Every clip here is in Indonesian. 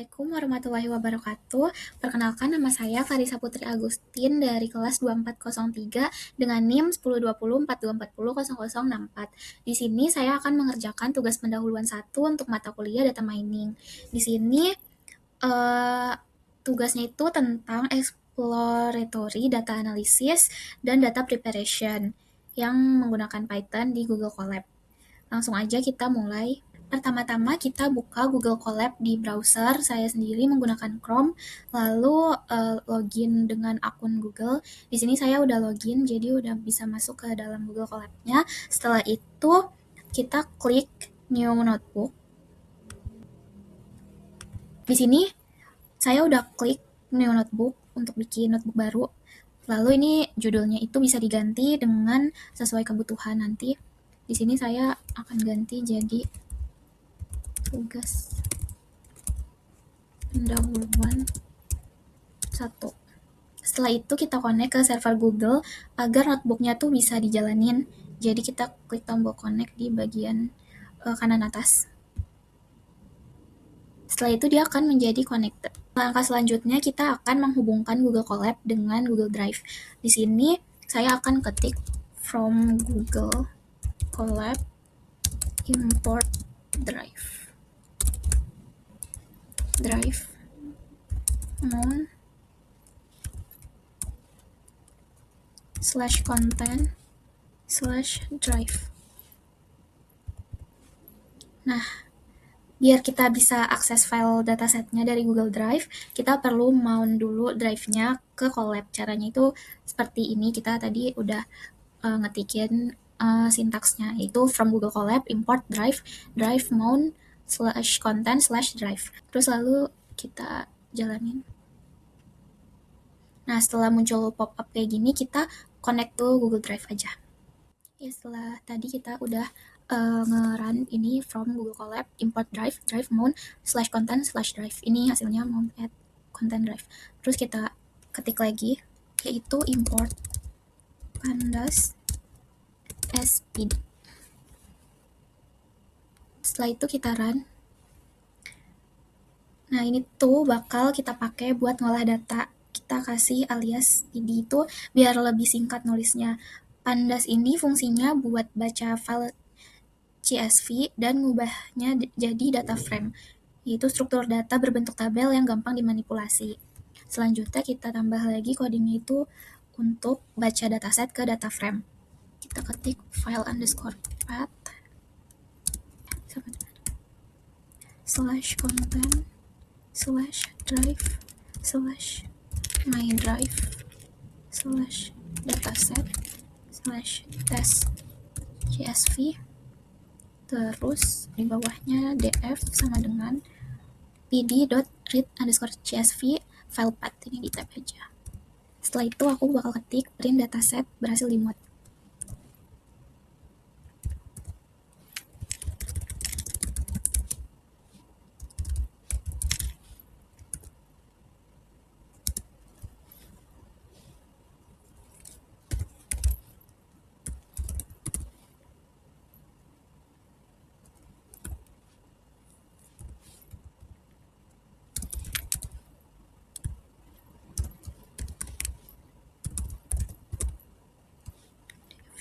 Assalamualaikum warahmatullahi wabarakatuh. Perkenalkan, nama saya Farisa Putri Agustin dari kelas 2403 dengan NIM 102042400064. Di sini saya akan mengerjakan tugas pendahuluan 1 untuk mata kuliah data mining. Di sini tugasnya itu tentang exploratory data analysis dan data preparation yang menggunakan Python di Google Colab. Langsung aja kita mulai. Pertama-tama kita buka Google Colab di browser. Saya sendiri menggunakan Chrome, lalu login dengan akun Google. Di sini saya udah login, jadi udah bisa masuk ke dalam Google Colab-nya. Setelah itu kita klik New Notebook. Di sini saya udah klik New Notebook untuk bikin notebook baru. Lalu ini judulnya itu bisa diganti dengan sesuai kebutuhan nanti. Di sini saya akan ganti jadi tugas pendahuluan 1. Setelah itu kita connect ke server Google agar notebooknya tuh bisa dijalanin. Jadi kita klik tombol connect di bagian kanan atas. Setelah itu dia akan menjadi connected. Langkah selanjutnya kita akan menghubungkan Google Colab dengan Google Drive. Di sini saya akan ketik from Google Colab import drive mon /content/drive. Nah, biar kita bisa akses file datasetnya dari Google Drive, kita perlu mount dulu drive-nya ke Colab. Caranya itu seperti ini. Kita tadi udah ngetikin sintaksnya, yaitu from Google Colab import drive mount /content/drive. Terus lalu kita jalanin. Nah, setelah muncul pop-up kayak gini, kita connect to Google Drive aja. Ya, setelah tadi kita udah nge-run ini from Google Colab import drive mount /content/drive. Ini hasilnya mount at content drive. Terus kita ketik lagi, yaitu import pandas spd. Setelah itu kita run. Nah, ini tuh bakal kita pakai buat ngolah data. Kita kasih alias pd itu biar lebih singkat nulisnya. Pandas ini fungsinya buat baca file CSV dan ngubahnya jadi data frame, yaitu struktur data berbentuk tabel yang gampang dimanipulasi. Selanjutnya kita tambah lagi codingnya itu untuk baca dataset ke data frame. Kita ketik file underscore path /content/drive/my drive/dataset/test CSV. Terus di bawahnya df sama dengan pd.read_csv file path. Ini di tab aja. Setelah itu aku bakal ketik print dataset berhasil dimuat.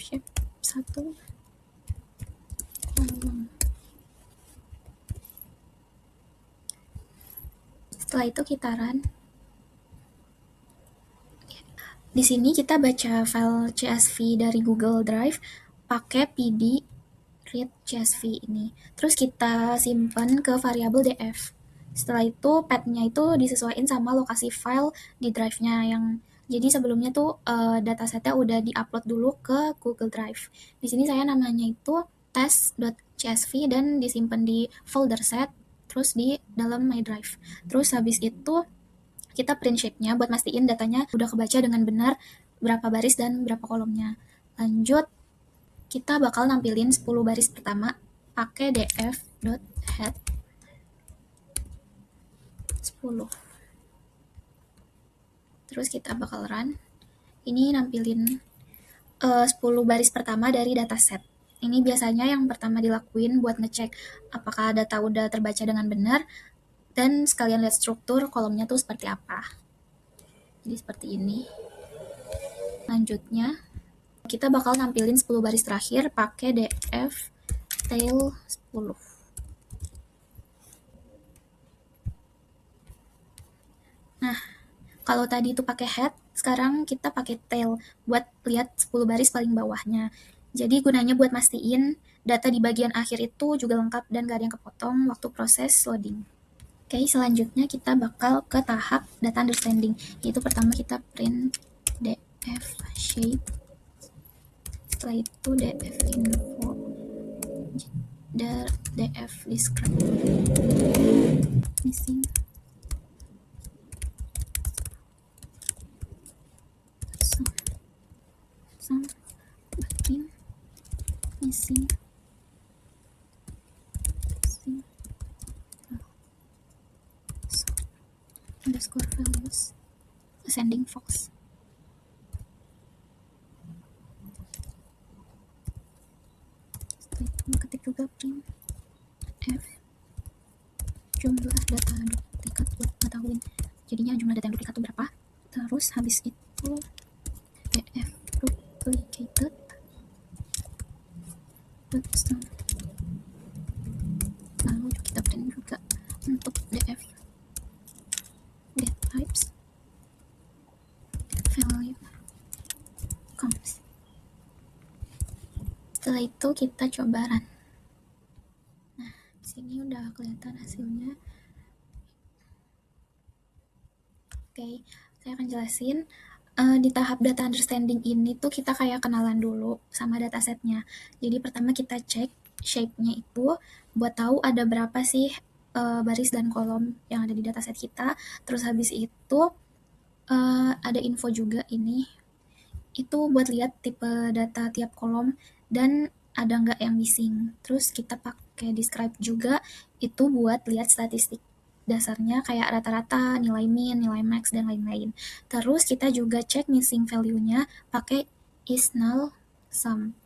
Shape 1. Setelah itu kita run. Di sini kita baca file CSV dari Google Drive pakai pd read CSV ini. Terus kita simpan ke variabel df. Setelah itu path-nya itu disesuaikan sama lokasi file di drive-nya yang jadi sebelumnya tuh datasetnya udah di-upload dulu ke Google Drive. Di sini saya namanya itu test.csv dan disimpan di folder set, terus di dalam my drive. Terus habis itu kita print shape-nya buat mastiin datanya udah kebaca dengan benar berapa baris dan berapa kolomnya. Lanjut, kita bakal nampilin 10 baris pertama pakai df.head 10. Terus kita bakal run. Ini nampilin 10 baris pertama dari dataset. Ini biasanya yang pertama dilakuin buat ngecek apakah data udah terbaca dengan benar. dan sekalian lihat struktur kolomnya tuh seperti apa. Jadi seperti ini. Lanjutnya kita bakal nampilin 10 baris terakhir pakai df tail 10. Nah, kalau tadi itu pakai head, sekarang kita pakai tail buat lihat 10 baris paling bawahnya. Jadi gunanya buat mastiin data di bagian akhir itu juga lengkap dan gak ada yang kepotong waktu proses loading. Oke, selanjutnya kita bakal ke tahap data understanding, yaitu pertama kita print df shape, setelah itu df info, df describe, missing, some backend, missing, underscore values, ascending fox. Setelah itu ketik juga print f jumlah data duplikat buat ngetahuin jadinya jumlah data yang duplikat itu berapa. Terus habis itu df duplicated lalu kita print juga untuk df get types value comes. Setelah itu kita coba run. Nah, di sini udah kelihatan hasilnya. Oke, saya akan jelasin. Di tahap data understanding ini tuh kita kayak kenalan dulu sama datasetnya. Jadi pertama kita cek shape-nya itu buat tahu ada berapa sih baris dan kolom yang ada di dataset kita. Terus habis itu ada info juga ini. Itu buat lihat tipe data tiap kolom dan ada nggak yang missing. Terus kita pakai describe juga itu buat lihat statistik dasarnya kayak rata-rata, nilai min, nilai max, dan lain-lain. Terus kita juga cek missing value-nya pakai is null sum.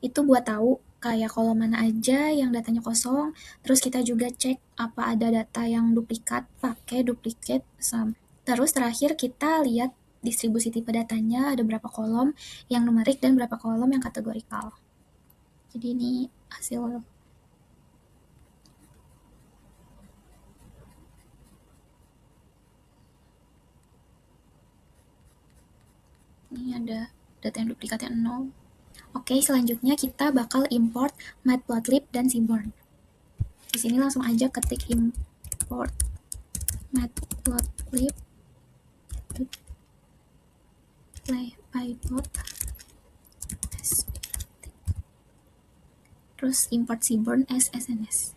Itu buat tahu kayak kolom mana aja yang datanya kosong. Terus kita juga cek apa ada data yang duplikat pakai duplicate sum. Terus terakhir kita lihat distribusi tipe datanya, ada berapa kolom yang numerik dan berapa kolom yang kategorikal. Jadi ini hasil. Ini ada data yang duplikatnya 0. Oke, selanjutnya kita bakal import matplotlib dan seaborn. Di sini langsung aja ketik import matplotlib pyplot, terus import seaborn as SNS.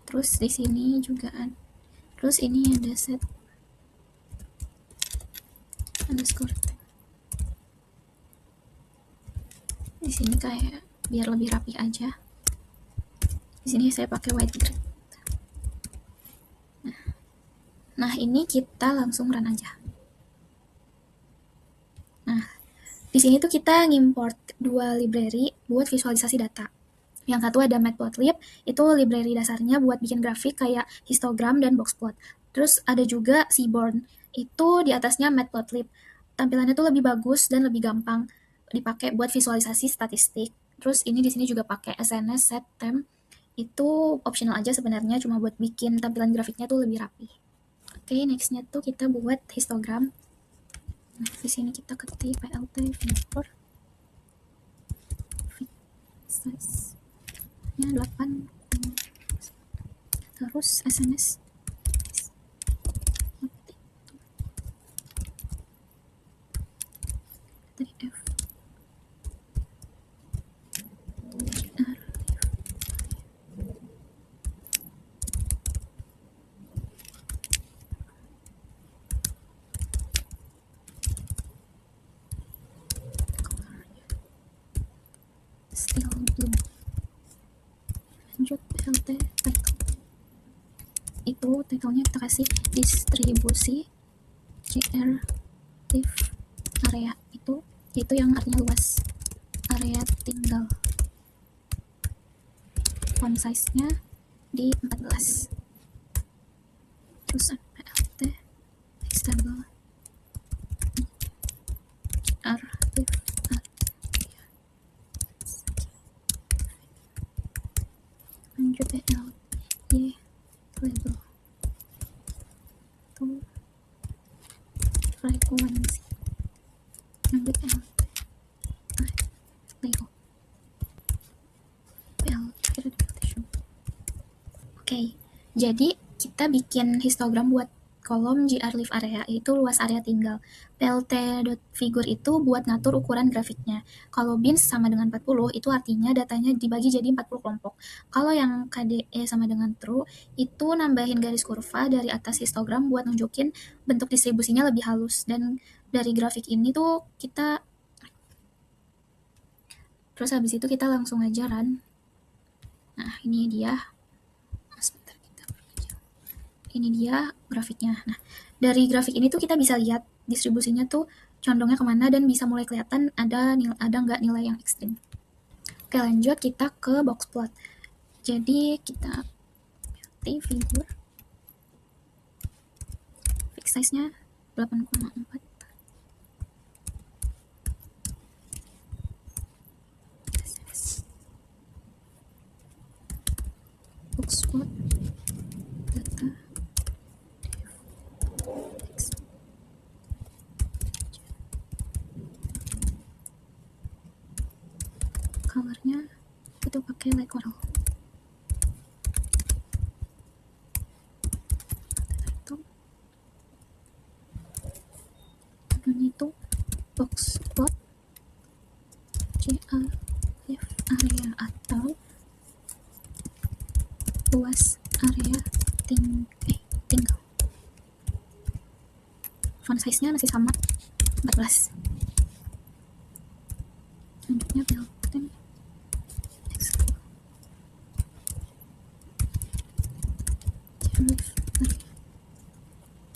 Terus di sini juga ada, terus ini ada set underscore. Di sini kayak biar lebih rapi aja. Di sini saya pakai white grid. Nah, ini kita langsung run aja. Nah, di sini tuh kita ngimport dua library buat visualisasi data. Yang satu ada matplotlib, itu library dasarnya buat bikin grafik kayak histogram dan boxplot. Terus ada juga seaborn, itu di atasnya matplotlib. Tampilannya tuh lebih bagus dan lebih gampang dipakai buat visualisasi statistik. Terus ini di sini juga pakai SNS set temp. Itu optional aja sebenarnya, cuma buat bikin tampilan grafiknya tuh lebih rapi. Oke, nextnya tuh kita buat histogram. Nah, di sini kita ketik plt v4 size nya 8, terus SNS dari F still blue. Lanjut plt title, itu titlenya kita kasih distribusi generative area, itu yang artinya luas area tinggal. Font size nya di 14. Terus plt stable r live lanjut y label to frekuensi lanjut layout Oke, jadi kita bikin histogram buat kolom grLive area, itu luas area tinggal. plt.figure itu buat ngatur ukuran grafiknya. Kalau bins sama dengan 40, itu artinya datanya dibagi jadi 40 kelompok. Kalau yang KDE sama dengan true, itu nambahin garis kurva dari atas histogram buat nunjukin bentuk distribusinya lebih halus. Dan dari grafik ini tuh kita, terus habis itu kita langsung aja run. Nah, ini dia. Ini dia grafiknya. Nah, dari grafik ini tuh kita bisa lihat distribusinya tuh condongnya kemana dan bisa mulai kelihatan ada nggak nilai yang ekstrim. Oke, lanjut kita ke box plot. Jadi kita pilih figure, fix size-nya 8,4. Box plot data colornya itu pakai light coral. Judulnya itu box plot grLive area atau luas area tinggal. Font size-nya masih sama 14. Selanjutnya built-in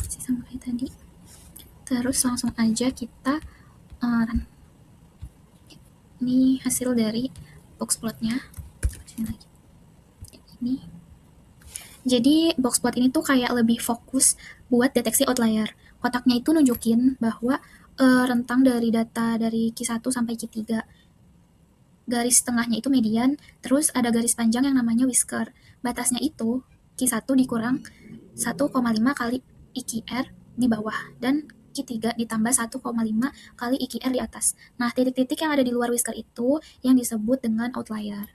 masih sama kayak tadi. Terus langsung aja kita run. Ini hasil dari box plotnya. Ini. Jadi box plot ini tuh kayak lebih fokus buat deteksi outlier. Kotaknya itu nunjukin bahwa rentang dari data dari Q1 sampai Q3. Garis tengahnya itu median, terus ada garis panjang yang namanya whisker. Batasnya itu Q1 dikurang 1,5 kali IQR di bawah, dan Q3 ditambah 1,5 kali IQR di atas. Nah, titik-titik yang ada di luar whisker itu yang disebut dengan outlier.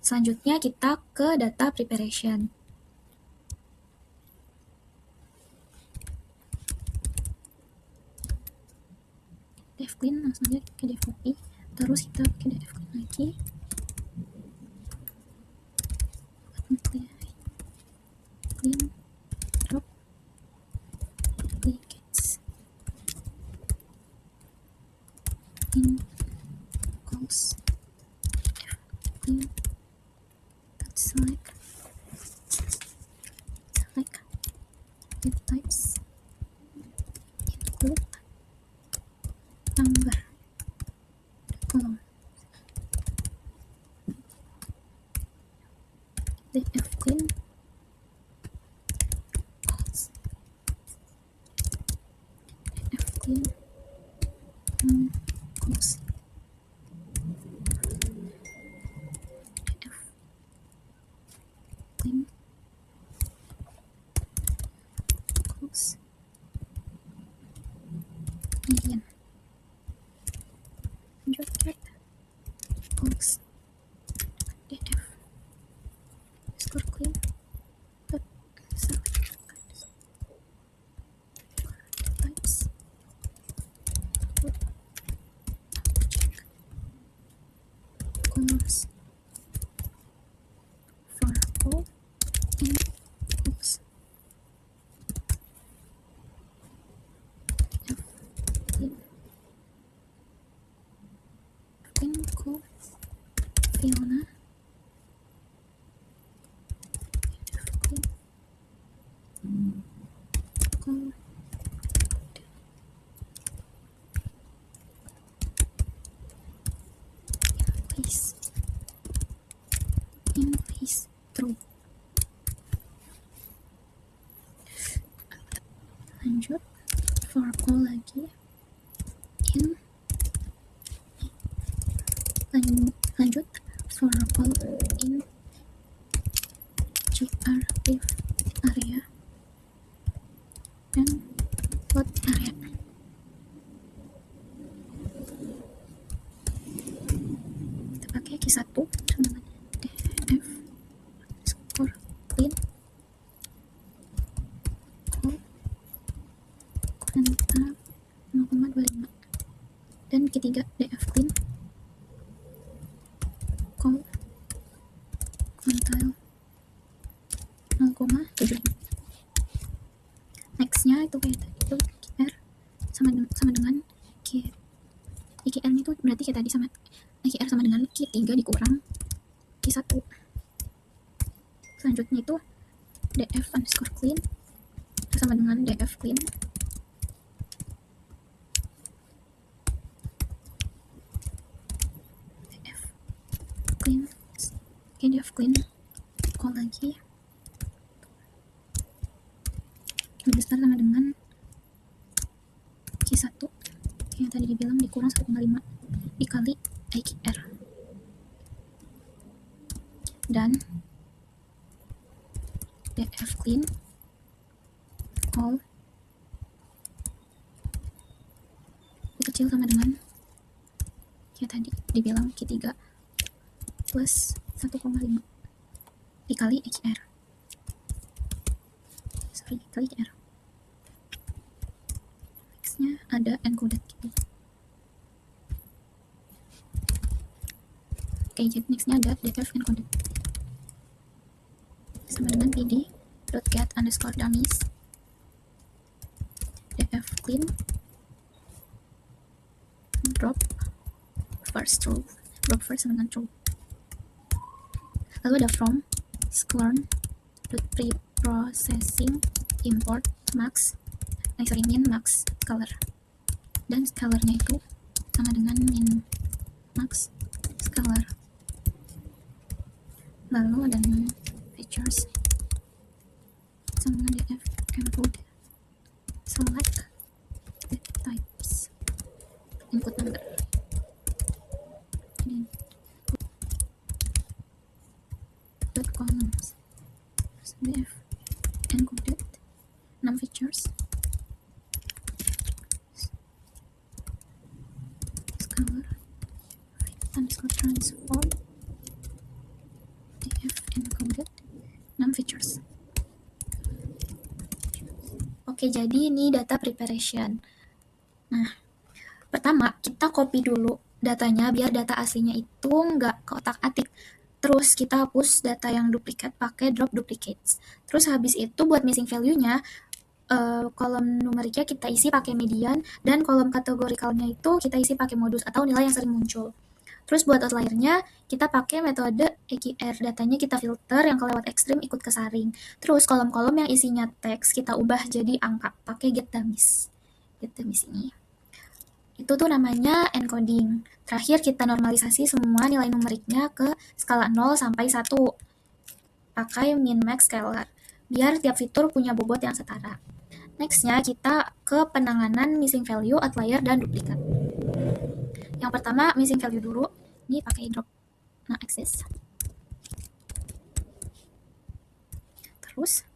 Selanjutnya kita ke data preparation. Devclean langsung aja ke devcopy, terus kita pakai devclean lagi. Clean drop duplicates in calls clean select with types include number column devclean devclean calls devclean calls median lanjut get calls df score clean dot select types colors for all in calls call Fiona call please Lanjut for call lagi in, lanjut for call in gr div area dan load area. Kita pakai key 1 sama dengan df score clean call kuantal 0,25 dan key 3 df clean call kuantal 0,75. Nextnya itu kayak tadi itu KR sama dengan KR itu berarti kayak tadi sama KR sama dengan Q3 dikurang Q1. Selanjutnya itu df underscore clean sama dengan df clean df clean call lagi lebih besar sama dengan Q1 yang tadi dibilang dikurang 1,5 dikali IQR dan df clean call kecil sama dengan yang tadi dibilang Q3 plus 1,5 dikali IQR kali IQR. Nextnya ada encoded gitu. Oke, jadi nextnya ada df encoded sama dengan pd .get underscore dummies df clean drop first sama dengan true. Lalu ada from scorn preprocessing import max min max color dan scalarnya itu sama dengan min max scalar. Lalu ada features sama dengan df encode select data types input number dan input columns df encoded 6 features scalar underscore transform df encoded 6 features. Oke, jadi ini data preparation. Nah, pertama kita copy dulu datanya biar data aslinya itu nggak keotak-atik. Terus kita hapus data yang duplikat pakai drop duplicates. Terus habis itu buat missing value-nya, kolom numeriknya kita isi pakai median, dan kolom kategorikalnya itu kita isi pakai modus atau nilai yang sering muncul. Terus buat outlier-nya, kita pakai metode EQR, datanya kita filter, yang kelewat ekstrim ikut ke saring. Terus kolom-kolom yang isinya teks kita ubah jadi angka, pakai getDummies. GetDummies ini. Itu tuh namanya encoding. Terakhir kita normalisasi semua nilai numeriknya ke skala 0 sampai 1. Pakai min-max scalar, biar tiap fitur punya bobot yang setara. Nextnya kita ke penanganan missing value, outlier, dan duplikat. Yang pertama missing value dulu, ini pakai drop nah axis. Terus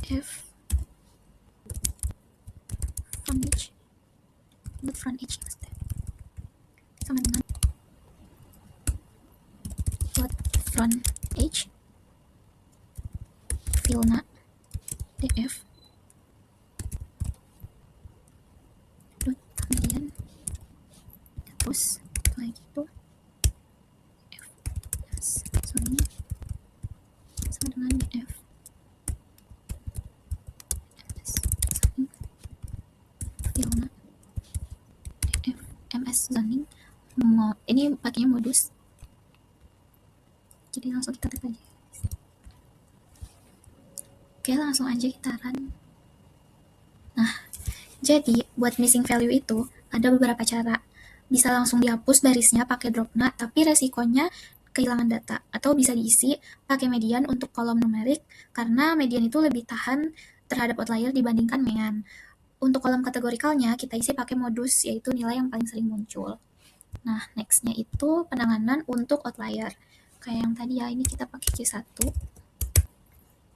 df front edge sama dengan front edge filna df median, terus setelah itu sama dengan df filna df ms zoning. Ini pakainya modus, jadi langsung kita type aja. Oke, langsung aja kita run. Nah, jadi buat missing value itu ada beberapa cara. Bisa langsung dihapus barisnya pakai dropna, tapi resikonya kehilangan data. Atau bisa diisi pakai median untuk kolom numerik, karena median itu lebih tahan terhadap outlier dibandingkan mean. Untuk kolom kategorikalnya kita isi pakai modus, yaitu nilai yang paling sering muncul. Nah, next-nya itu penanganan untuk outlier. Kayak yang tadi ya, ini kita pakai Q1.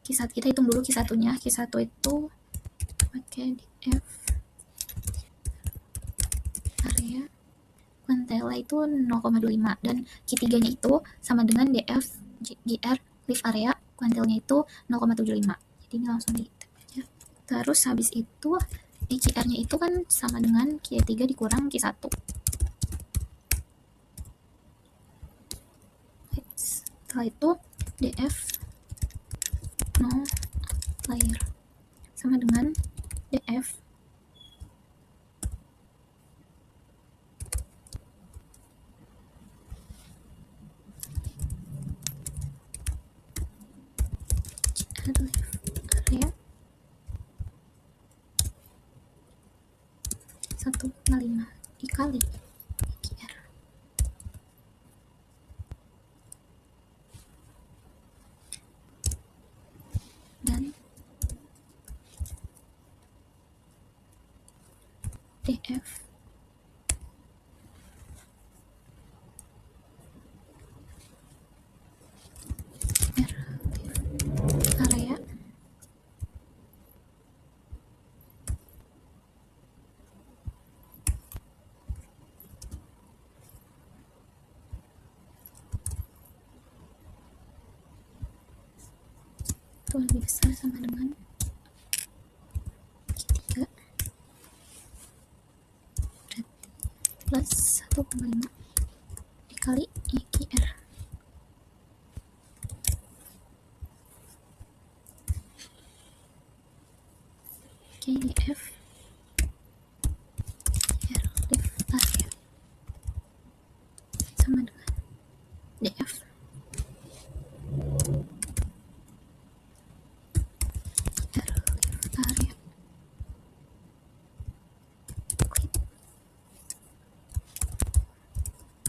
Q1 kita hitung dulu Q1-nya. Q1 itu pakai df area kuantela itu 0,25 dan Q3-nya itu sama dengan df gr leaf area kuantelnya itu 0,75. Jadi ini langsung di aja. Terus habis itu EQR-nya itu kan sama dengan Q3 dikurang Q1. Setelah itu df no layer sama dengan df area 1,5 dikali EQR. Dan df area itu lebih besar sama dengan Q3 plus 1,5 dikali EQR. Oke, df EQR leaf area sama dengan df EQR leaf area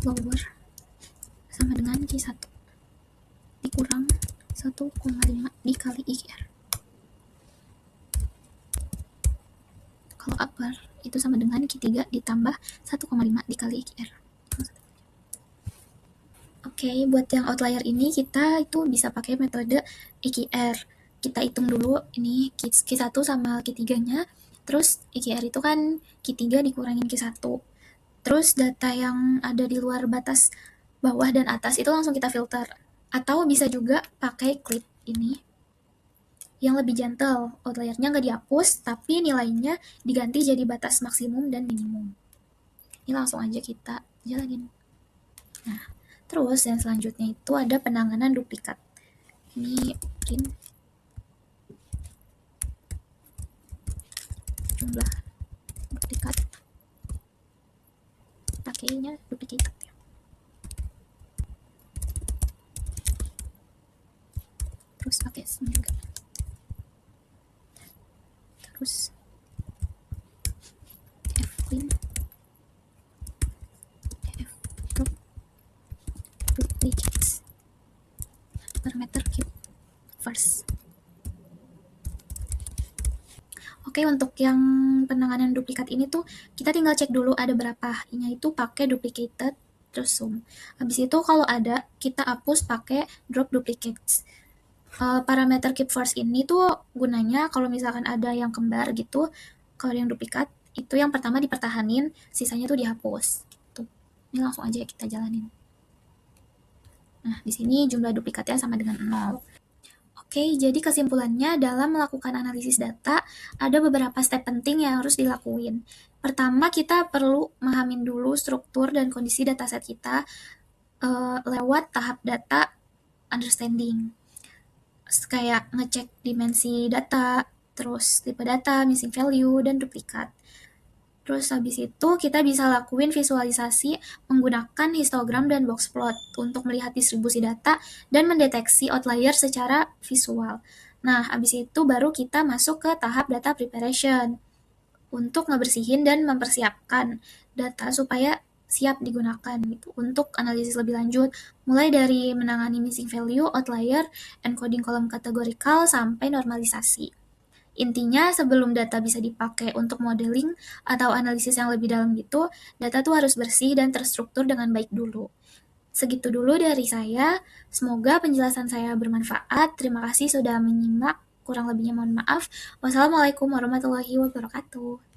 lower sama dengan Q1 dikurang 1,5 dikali EQR. Kalau upper itu sama dengan Q3 ditambah 1,5 dikali EQR. Oke, buat yang outlier ini kita itu bisa pakai metode EQR. Kita hitung dulu ini Q1 sama Q3-nya. Terus EQR itu kan Q3 dikurangin Q1. Terus data yang ada di luar batas bawah dan atas itu langsung kita filter. Atau bisa juga pakai clip ini yang lebih gentle. Outliernya nggak dihapus, tapi nilainya diganti jadi batas maksimum dan minimum. Ini langsung aja kita jalanin. Nah, terus yang selanjutnya itu ada penanganan duplikat. Ini print jumlah duplikat. Pakainya duplicated ya. Terus pakai sum juga. Terus df clean, df drop duplicates parameter cube first. Oke, untuk yang penanganan duplikat ini tuh kita tinggal cek dulu ada berapa. Ini itu pakai duplicated terus sum. Habis itu kalau ada kita hapus pakai drop duplicates. Parameter keep first ini tuh gunanya kalau misalkan ada yang kembar gitu, kalau yang duplikat itu yang pertama dipertahanin, sisanya tuh dihapus. Tuh, ini langsung aja kita jalanin. Nah, di sini jumlah duplikatnya sama dengan 0. Oke, jadi kesimpulannya dalam melakukan analisis data, ada beberapa step penting yang harus dilakuin. Pertama, kita perlu memahami dulu struktur dan kondisi dataset kita lewat tahap data understanding. Kayak ngecek dimensi data, terus tipe data, missing value, dan duplikat. Terus habis itu kita bisa lakuin visualisasi menggunakan histogram dan box plot untuk melihat distribusi data dan mendeteksi outlier secara visual. Nah, habis itu baru kita masuk ke tahap data preparation untuk ngebersihin dan mempersiapkan data supaya siap digunakan gitu untuk analisis lebih lanjut, mulai dari menangani missing value, outlier, encoding kolom kategorikal, sampai normalisasi. Intinya sebelum data bisa dipakai untuk modeling atau analisis yang lebih dalam gitu, data tuh harus bersih dan terstruktur dengan baik dulu. Segitu dulu dari saya. Semoga penjelasan saya bermanfaat. Terima kasih sudah menyimak. Kurang lebihnya mohon maaf. Wassalamualaikum warahmatullahi wabarakatuh.